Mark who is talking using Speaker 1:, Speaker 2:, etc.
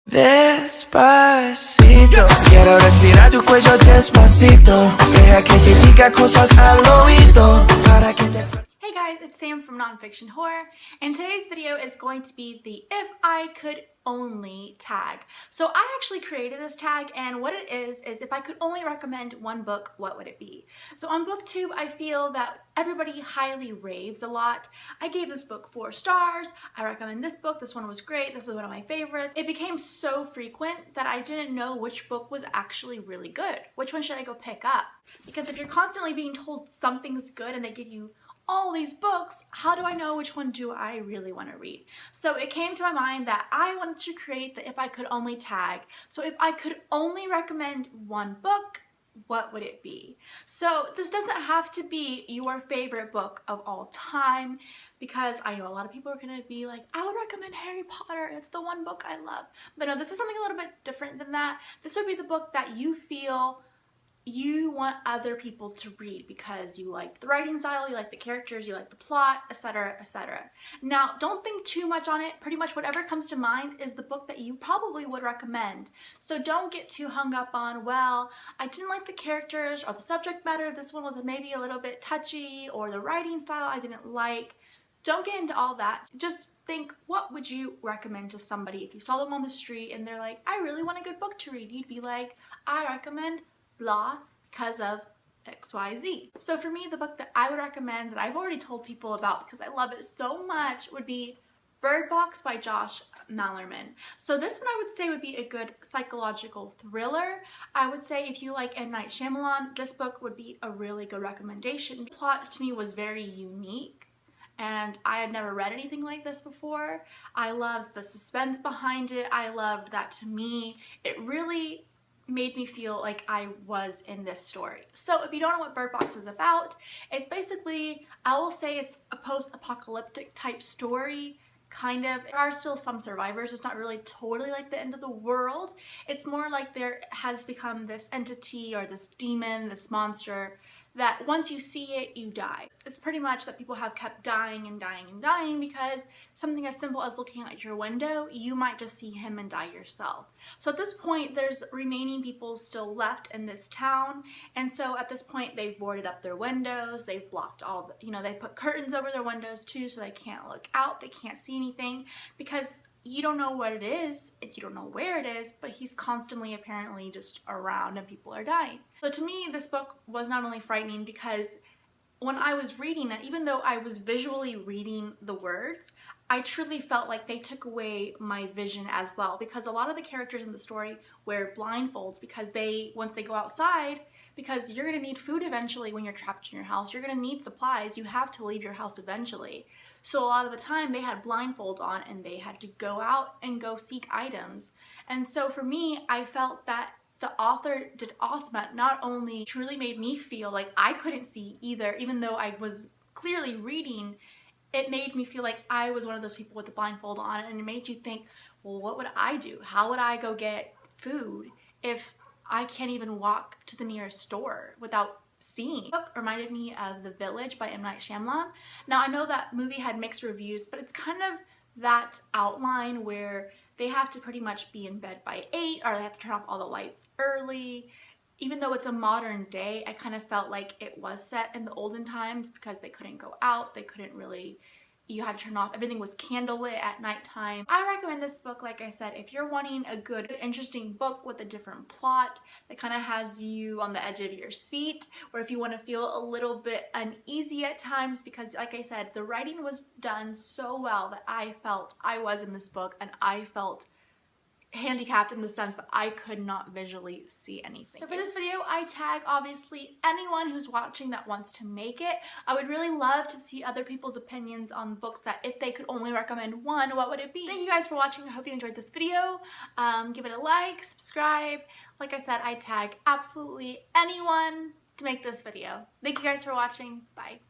Speaker 1: Despacito, quiero respirar tu cuello despacito. Deja que te diga cosas al oído para que te...
Speaker 2: Hey guys, it's Sam from Nonfiction Horror, and today's video is going to be the If I Could Only tag. So I actually created this tag, and what it is if I could only recommend one book, what would it be? So on BookTube, I feel that everybody highly raves a lot. I gave this book 4 stars. I recommend this book. This one was great. This is one of my favorites. It became so frequent that I didn't know which book was actually really good. Which one should I go pick up? Because if you're constantly being told something's good and they give you all these books, how do I know which one do I really want to read? So it came to my mind that I wanted to create the If I Could Only tag. So if I could only recommend one book, what would it be? So this doesn't have to be your favorite book of all time, because I know a lot of people are going to be like, I would recommend Harry Potter. It's the one book I love. But no, this is something a little bit different than that. This would be the book that you feel you want other people to read because you like the writing style, you like the characters, you like the plot, etc., etc. Now, don't think too much on it. Pretty much whatever comes to mind is the book that you probably would recommend. So don't get too hung up on, well, I didn't like the characters, or the subject matter of this one was maybe a little bit touchy, or the writing style I didn't like. Don't get into all that. Just think, what would you recommend to somebody if you saw them on the street and they're like, I really want a good book to read? You'd be like, I recommend blah because of XYZ. So for me, the book that I would recommend, that I've already told people about because I love it so much, would be Bird Box by Josh Malerman. So this one I would say would be a good psychological thriller. I would say if you like M. Night Shyamalan, this book would be a really good recommendation. The plot to me was very unique, and I had never read anything like this before. I loved the suspense behind it. I loved that, to me, it really made me feel like I was in this story. So if you don't know what Bird Box is about, it's basically, I will say it's a post-apocalyptic type story, kind of. There are still some survivors. It's not really totally like the end of the world. It's more like there has become this entity, or this demon, this monster, that once you see it, you die. It's pretty much that people have kept dying and dying and dying because something as simple as looking out your window, you might just see him and die yourself. So at this point, there's remaining people still left in this town, and so at this point, they've boarded up their windows, they've blocked all the, they put curtains over their windows too, so they can't look out, they can't see anything, because you don't know what it is, you don't know where it is, but he's constantly apparently just around and people are dying. So to me, this book was not only frightening because when I was reading it, even though I was visually reading the words, I truly felt like they took away my vision as well, because a lot of the characters in the story wear blindfolds because once they go outside, because you're going to need food eventually when you're trapped in your house. You're going to need supplies. You have to leave your house eventually. So a lot of the time they had blindfolds on and they had to go out and go seek items. And so for me, I felt that the author did awesome at not only truly made me feel like I couldn't see either, even though I was clearly reading, it made me feel like I was one of those people with the blindfold on, and it made you think, well, what would I do? How would I go get food if I can't even walk to the nearest store without seeing? The book reminded me of The Village by M. Night Shyamalan. Now, I know that movie had mixed reviews, but it's kind of that outline where they have to pretty much be in bed by 8, or they have to turn off all the lights early. Even though it's a modern day, I kind of felt like it was set in the olden times because they couldn't go out, they couldn't really, you had to turn off, everything was candlelit at nighttime. I recommend this book, like I said, if you're wanting a good, interesting book with a different plot that kind of has you on the edge of your seat, or if you want to feel a little bit uneasy at times, because like I said, the writing was done so well that I felt I was in this book, and I felt handicapped in the sense that I could not visually see anything. So for this video, I tag obviously anyone who's watching that wants to make it. I would really love to see other people's opinions on books that if they could only recommend one, what would it be? Thank you guys for watching. I hope you enjoyed this video. Give it a like, subscribe. Like I said, I tag absolutely anyone to make this video. Thank you guys for watching. Bye.